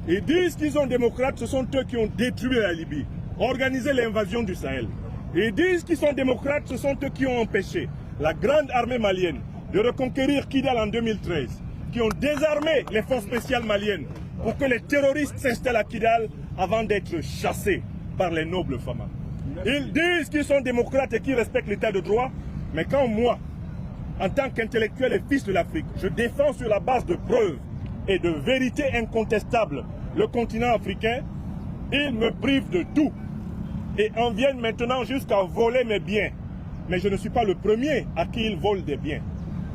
Ils disent qu'ils sont démocrates, ce sont eux qui ont détruit la Libye, organisé l'invasion du Sahel. Ils disent qu'ils sont démocrates, ce sont eux qui ont empêché la grande armée malienne de reconquérir Kidal en 2013, qui ont désarmé les forces spéciales maliennes pour que les terroristes s'installent à Kidal avant d'être chassés par les nobles Fama. Ils disent qu'ils sont démocrates et qu'ils respectent l'état de droit, mais quand moi, en tant qu'intellectuel et fils de l'Afrique, je défends sur la base de preuves et de vérités incontestables le continent africain, ils me privent de tout et en viennent maintenant jusqu'à voler mes biens. Mais je ne suis pas le premier à qui ils volent des biens.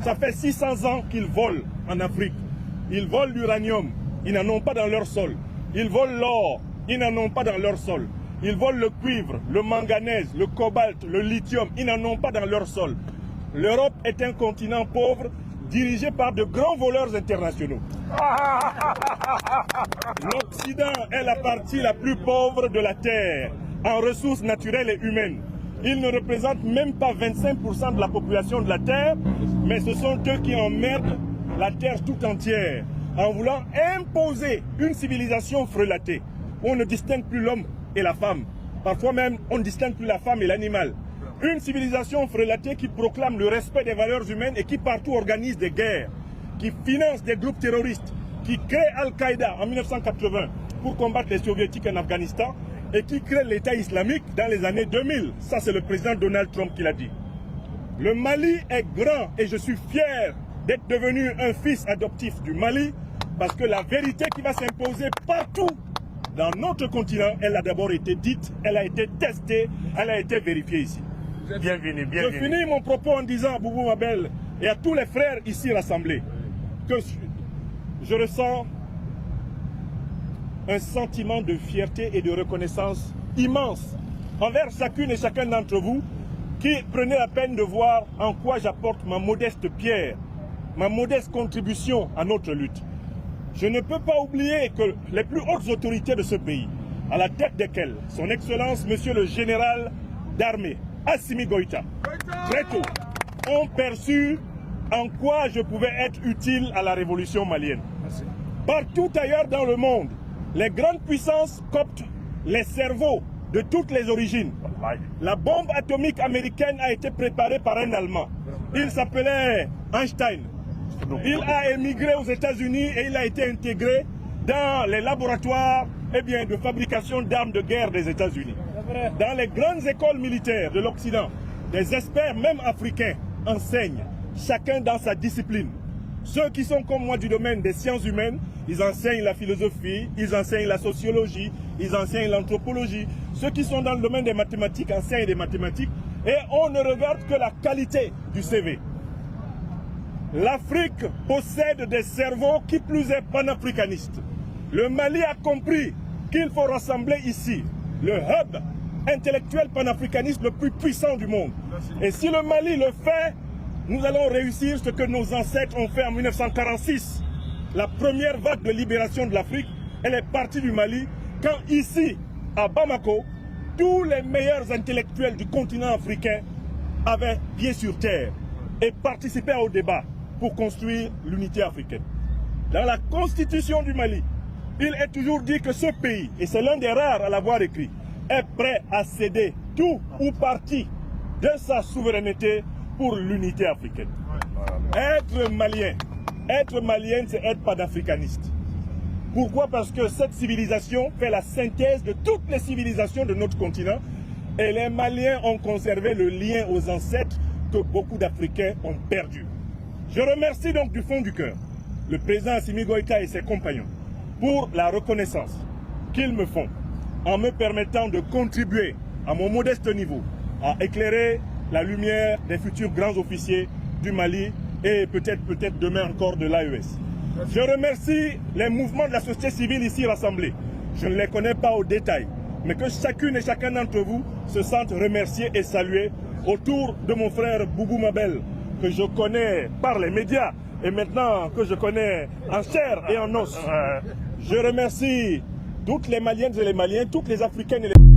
Ça fait 600 ans qu'ils volent en Afrique. Ils volent l'uranium, ils n'en ont pas dans leur sol. Ils volent l'or, ils n'en ont pas dans leur sol. Ils volent le cuivre, le manganèse, le cobalt, le lithium, ils n'en ont pas dans leur sol. L'Europe est un continent pauvre dirigé par de grands voleurs internationaux. L'Occident est la partie la plus pauvre de la Terre en ressources naturelles et humaines. Ils ne représentent même pas 25% de la population de la Terre, mais ce sont eux qui emmerdent la Terre tout entière en voulant imposer une civilisation frelatée où on ne distingue plus l'homme et la femme. Parfois même, on ne distingue plus la femme et l'animal. Une civilisation frelatée qui proclame le respect des valeurs humaines et qui partout organise des guerres, qui finance des groupes terroristes, qui crée Al-Qaïda en 1980 pour combattre les soviétiques en Afghanistan et qui crée l'État islamique dans les années 2000. Ça, c'est le président Donald Trump qui l'a dit. Le Mali est grand et je suis fier d'être devenu un fils adoptif du Mali parce que la vérité qui va s'imposer partout dans notre continent, elle a d'abord été dite, elle a été testée, elle a été vérifiée ici. Bienvenue, bienvenue. Je finis mon propos en disant à Boubou Mabel et à tous les frères ici rassemblés que je ressens un sentiment de fierté et de reconnaissance immense envers chacune et chacun d'entre vous qui prenez la peine de voir en quoi j'apporte ma modeste pierre, ma modeste contribution à notre lutte. Je ne peux pas oublier que les plus hautes autorités de ce pays, à la tête desquelles son Excellence Monsieur le Général d'Armée, Assimi Goïta, très tôt, ont perçu en quoi je pouvais être utile à la révolution malienne. Partout ailleurs dans le monde, les grandes puissances coptent les cerveaux de toutes les origines. La bombe atomique américaine a été préparée par un Allemand. Il s'appelait Einstein. Il a émigré aux États-Unis et il a été intégré dans les laboratoires de fabrication d'armes de guerre des États-Unis. Dans les grandes écoles militaires de l'Occident, des experts, même africains, enseignent, chacun dans sa discipline. Ceux qui sont comme moi du domaine des sciences humaines, ils enseignent la philosophie, ils enseignent la sociologie, ils enseignent l'anthropologie. Ceux qui sont dans le domaine des mathématiques enseignent des mathématiques et on ne regarde que la qualité du CV. L'Afrique possède des cerveaux qui plus est panafricanistes. Le Mali a compris qu'il faut rassembler ici le hub intellectuel panafricaniste le plus puissant du monde. Et si le Mali le fait, nous allons réussir ce que nos ancêtres ont fait en 1946. La première vague de libération de l'Afrique, elle est partie du Mali quand ici, à Bamako, tous les meilleurs intellectuels du continent africain avaient pied sur terre et participaient au débat pour construire l'unité africaine. Dans la constitution du Mali, il est toujours dit que ce pays, et c'est l'un des rares à l'avoir écrit, est prêt à céder tout ou partie de sa souveraineté pour l'unité africaine. Être malien, c'est être panafricaniste. Pourquoi? Parce que cette civilisation fait la synthèse de toutes les civilisations de notre continent et les Maliens ont conservé le lien aux ancêtres que beaucoup d'Africains ont perdu. Je remercie donc du fond du cœur le président Assimi Goïta et ses compagnons pour la reconnaissance qu'ils me font en me permettant de contribuer à mon modeste niveau à éclairer la lumière des futurs grands officiers du Mali et peut-être demain encore de l'AES. Je remercie les mouvements de la société civile ici rassemblés. Je ne les connais pas au détail, mais que chacune et chacun d'entre vous se sente remercié et salué autour de mon frère Boubou Mabel, que je connais par les médias et maintenant que je connais en chair et en os. Je remercie toutes les Maliennes et les Maliens, toutes les Africaines et les